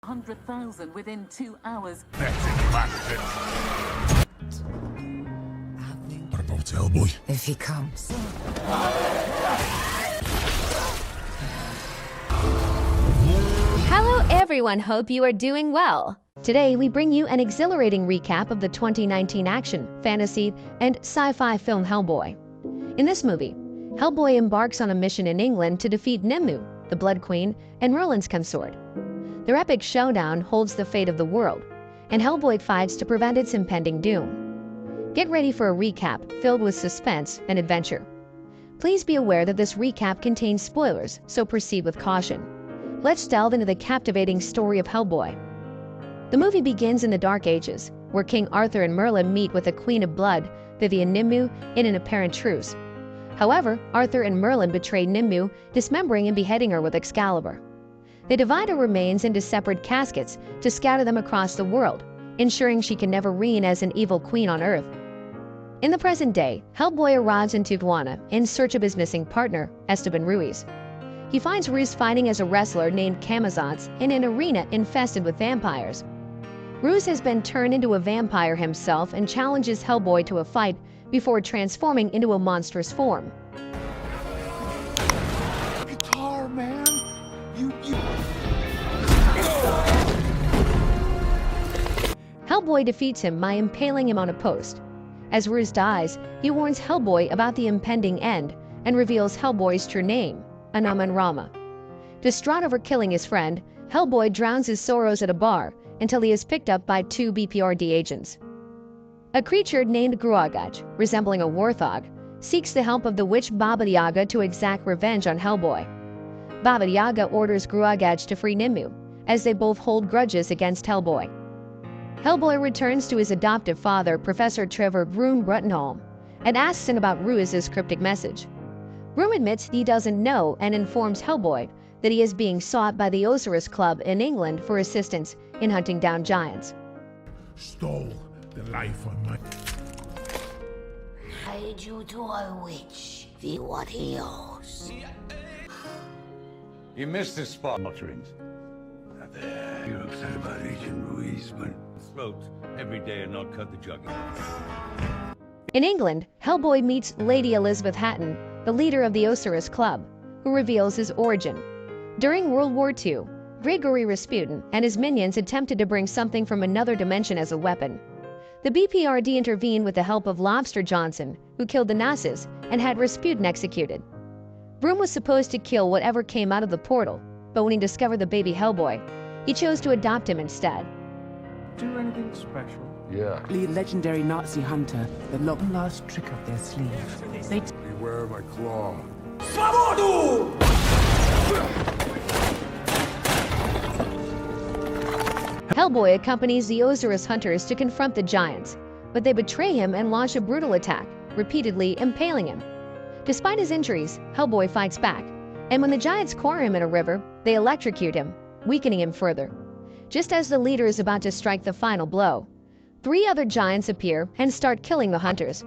100,000 within 2 hours. That's it. What about Hellboy? If he comes. Hello everyone, hope you are doing well. Today we bring you an exhilarating recap of the 2019 action, fantasy, and sci-fi film Hellboy. In this movie, Hellboy embarks on a mission in England to defeat Nimue, the Blood Queen, and Merlin's consort. Their epic showdown holds the fate of the world, and Hellboy fights to prevent its impending doom. Get ready for a recap filled with suspense and adventure. Please be aware that this recap contains spoilers, so proceed with caution. Let's delve into the captivating story of Hellboy. The movie begins in the Dark Ages, where King Arthur and Merlin meet with the Queen of Blood, Vivian Nimue, in an apparent truce. However, Arthur and Merlin betray Nimue, dismembering and beheading her with Excalibur. They divide her remains into separate caskets to scatter them across the world, ensuring she can never reign as an evil queen on Earth. In the present day, Hellboy arrives in Tijuana in search of his missing partner, Esteban Ruiz. He finds Ruiz fighting as a wrestler named Camazotz in an arena infested with vampires. Ruiz has been turned into a vampire himself and challenges Hellboy to a fight before transforming into a monstrous form. Guitar, man. You. Hellboy defeats him by impaling him on a post. As Ruiz dies, he warns Hellboy about the impending end and reveals Hellboy's true name, Anaman Rama. Distraught over killing his friend, Hellboy drowns his sorrows at a bar until he is picked up by 2 BPRD agents. A creature named Gruagach, resembling a warthog, seeks the help of the witch Baba Yaga to exact revenge on Hellboy. Baba Yaga orders Gruagach to free Nimue, as they both hold grudges against Hellboy. Hellboy returns to his adoptive father, Professor Trevor Broom Bruttenholm, and asks him about Ruiz's cryptic message. Broom admits he doesn't know and informs Hellboy that he is being sought by the Sorceress Club in England for assistance in hunting down giants. Stole the life of my. Hide you to a witch. See what he owes. You missed this spot. Mutterings. You're upset about Agent Ruiz, but Throat every day and not cut the jugular. In England, Hellboy meets Lady Elizabeth Hatton, the leader of the Sorceress Club, who reveals his origin. During World War II, Grigory Rasputin and his minions attempted to bring something from another dimension as a weapon. The BPRD intervened with the help of Lobster Johnson, who killed the Nazis and had Rasputin executed. Broom was supposed to kill whatever came out of the portal, but when he discovered the baby Hellboy, he chose to adopt him instead. Do anything special? yeah. The legendary Nazi hunter, the long last trick up their sleeve. They Beware my claw. Hellboy accompanies the Sorceress hunters to confront the giants, but they betray him and launch a brutal attack, repeatedly impaling him. Despite his injuries, Hellboy fights back, and when the giants corner him in a river, they electrocute him, weakening him further. Just as the leader is about to strike the final blow, 3 other giants appear and start killing the hunters.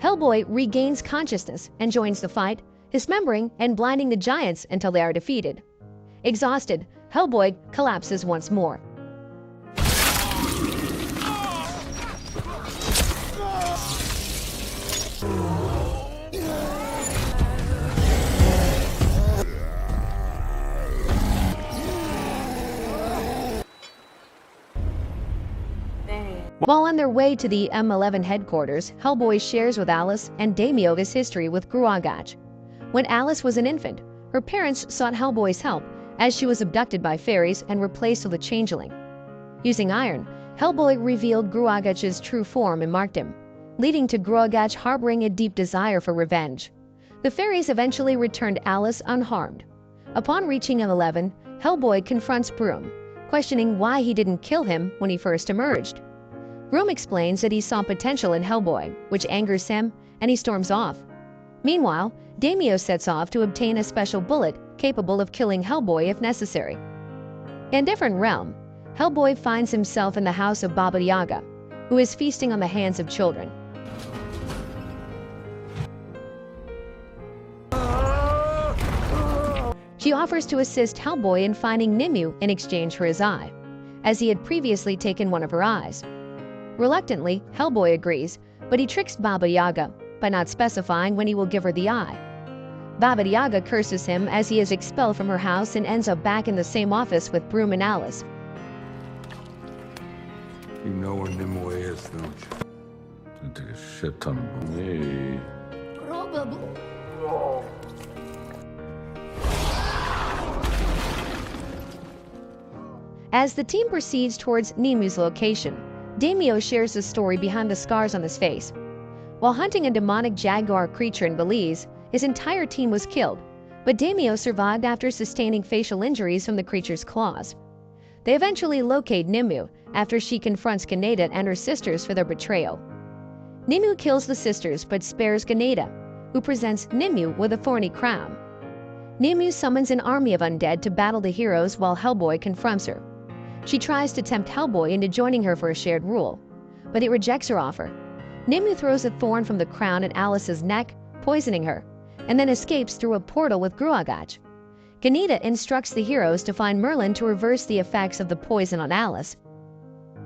Hellboy regains consciousness and joins the fight, dismembering and blinding the giants until they are defeated. Exhausted, Hellboy collapses once more. While on their way to the M11 headquarters, Hellboy shares with Alice and Damio his history with Gruagach. When Alice was an infant, her parents sought Hellboy's help as she was abducted by fairies and replaced with a changeling. Using iron, Hellboy revealed Gruagach's true form and marked him, leading to Gruagach harboring a deep desire for revenge. The fairies eventually returned Alice unharmed. Upon reaching M11, Hellboy confronts Broom, questioning why he didn't kill him when he first emerged. Broom explains that he saw potential in Hellboy, which angers him, and he storms off. Meanwhile, Damio sets off to obtain a special bullet capable of killing Hellboy if necessary. In a different realm, Hellboy finds himself in the house of Baba Yaga, who is feasting on the hands of children. She offers to assist Hellboy in finding Nimue in exchange for his eye. as he had previously taken one of her eyes. Reluctantly, Hellboy agrees, but he tricks Baba Yaga by not specifying when he will give her the eye. Baba Yaga curses him as he is expelled from her house and ends up back in the same office with Broom and Alice. You know where Nimue is, don't you? I'll take a shit ton of money. Probable. As the team proceeds towards Nimu's location, Daimyo shares the story behind the scars on his face. While hunting a demonic jaguar creature in Belize, his entire team was killed, but Daimyo survived after sustaining facial injuries from the creature's claws. They eventually locate Nimu after she confronts Ganeda and her sisters for their betrayal. Nimu kills the sisters but spares Ganeda, who presents Nimu with a thorny crown. Nimu summons an army of undead to battle the heroes while Hellboy confronts her. She tries to tempt Hellboy into joining her for a shared rule, but he rejects her offer. Nimu throws a thorn from the crown at Alice's neck, poisoning her, and then escapes through a portal with Gruagach. Ganeda instructs the heroes to find Merlin to reverse the effects of the poison on Alice.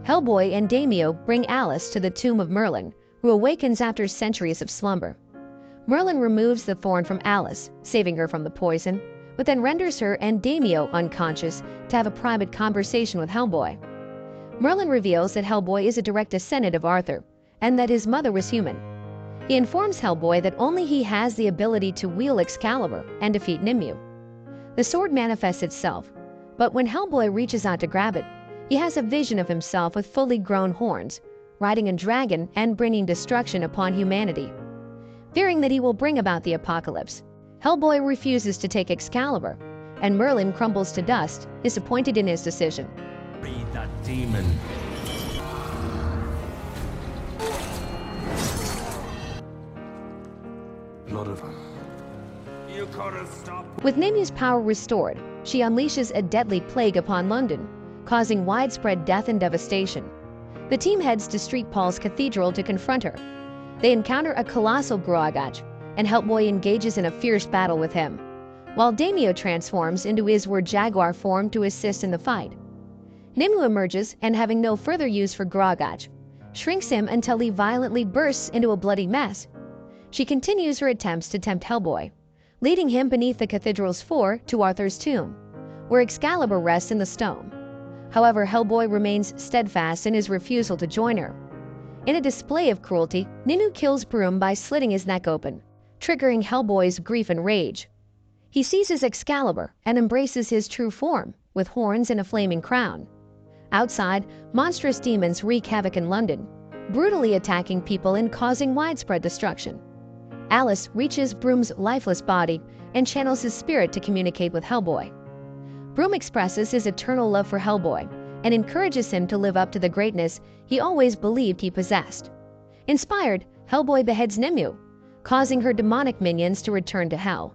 Hellboy and Daimyo bring Alice to the tomb of Merlin, who awakens after centuries of slumber. Merlin removes the thorn from Alice, saving her from the poison, but then renders her and Daimyo unconscious to have a private conversation with Hellboy. Merlin reveals that Hellboy is a direct descendant of Arthur, and that his mother was human. He informs Hellboy that only he has the ability to wield Excalibur and defeat Nimue. The sword manifests itself, but when Hellboy reaches out to grab it, he has a vision of himself with fully grown horns, riding a dragon and bringing destruction upon humanity. Fearing that he will bring about the apocalypse, Hellboy refuses to take Excalibur, and Merlin crumbles to dust, disappointed in his decision. Read that demon. Lot of them. You gotta stop. With Nimu's power restored, she unleashes a deadly plague upon London, causing widespread death and devastation. The team heads to St. Paul's Cathedral to confront her. They encounter a colossal Gruagach, and Hellboy engages in a fierce battle with him, while Daimyo transforms into his jaguar form to assist in the fight. Nimue emerges and, having no further use for Gruagach, shrinks him until he violently bursts into a bloody mess. She continues her attempts to tempt Hellboy, leading him beneath the cathedral's floor to Arthur's tomb, where Excalibur rests in the stone. However, Hellboy remains steadfast in his refusal to join her. In a display of cruelty, Nimue kills Broom by slitting his neck open, triggering Hellboy's grief and rage. He seizes Excalibur and embraces his true form, with horns and a flaming crown. Outside, monstrous demons wreak havoc in London, brutally attacking people and causing widespread destruction. Alice reaches Broom's lifeless body and channels his spirit to communicate with Hellboy. Broom expresses his eternal love for Hellboy and encourages him to live up to the greatness he always believed he possessed. Inspired, Hellboy beheads Nimue, causing her demonic minions to return to hell.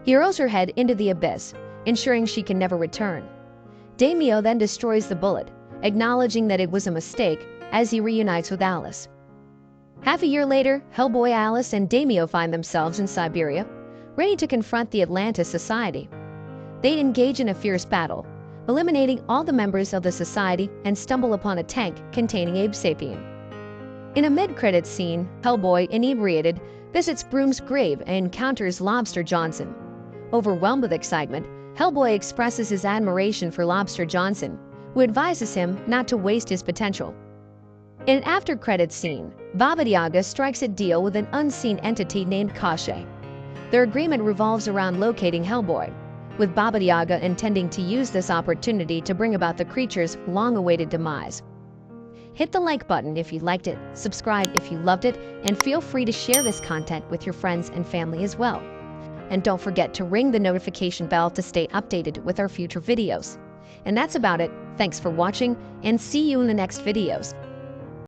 He hurls her head into the abyss, ensuring she can never return. Daimyo then destroys the bullet, acknowledging that it was a mistake as he reunites with Alice. Half a year later, Hellboy, Alice, and Daimyo find themselves in Siberia, ready to confront the Atlantis Society. They engage in a fierce battle, eliminating all the members of the society and stumble upon a tank containing Abe Sapien. In a mid-credits scene, Hellboy, inebriated, visits Broom's grave and encounters Lobster Johnson. Overwhelmed with excitement, Hellboy expresses his admiration for Lobster Johnson, who advises him not to waste his potential. In an after-credits scene, Baba Yaga strikes a deal with an unseen entity named Kashe. Their agreement revolves around locating Hellboy, with Baba Yaga intending to use this opportunity to bring about the creature's long-awaited demise. Hit the like button if you liked it, subscribe if you loved it, and feel free to share this content with your friends and family as well. And don't forget to ring the notification bell to stay updated with our future videos. And that's about it. Thanks for watching, and see you in the next videos.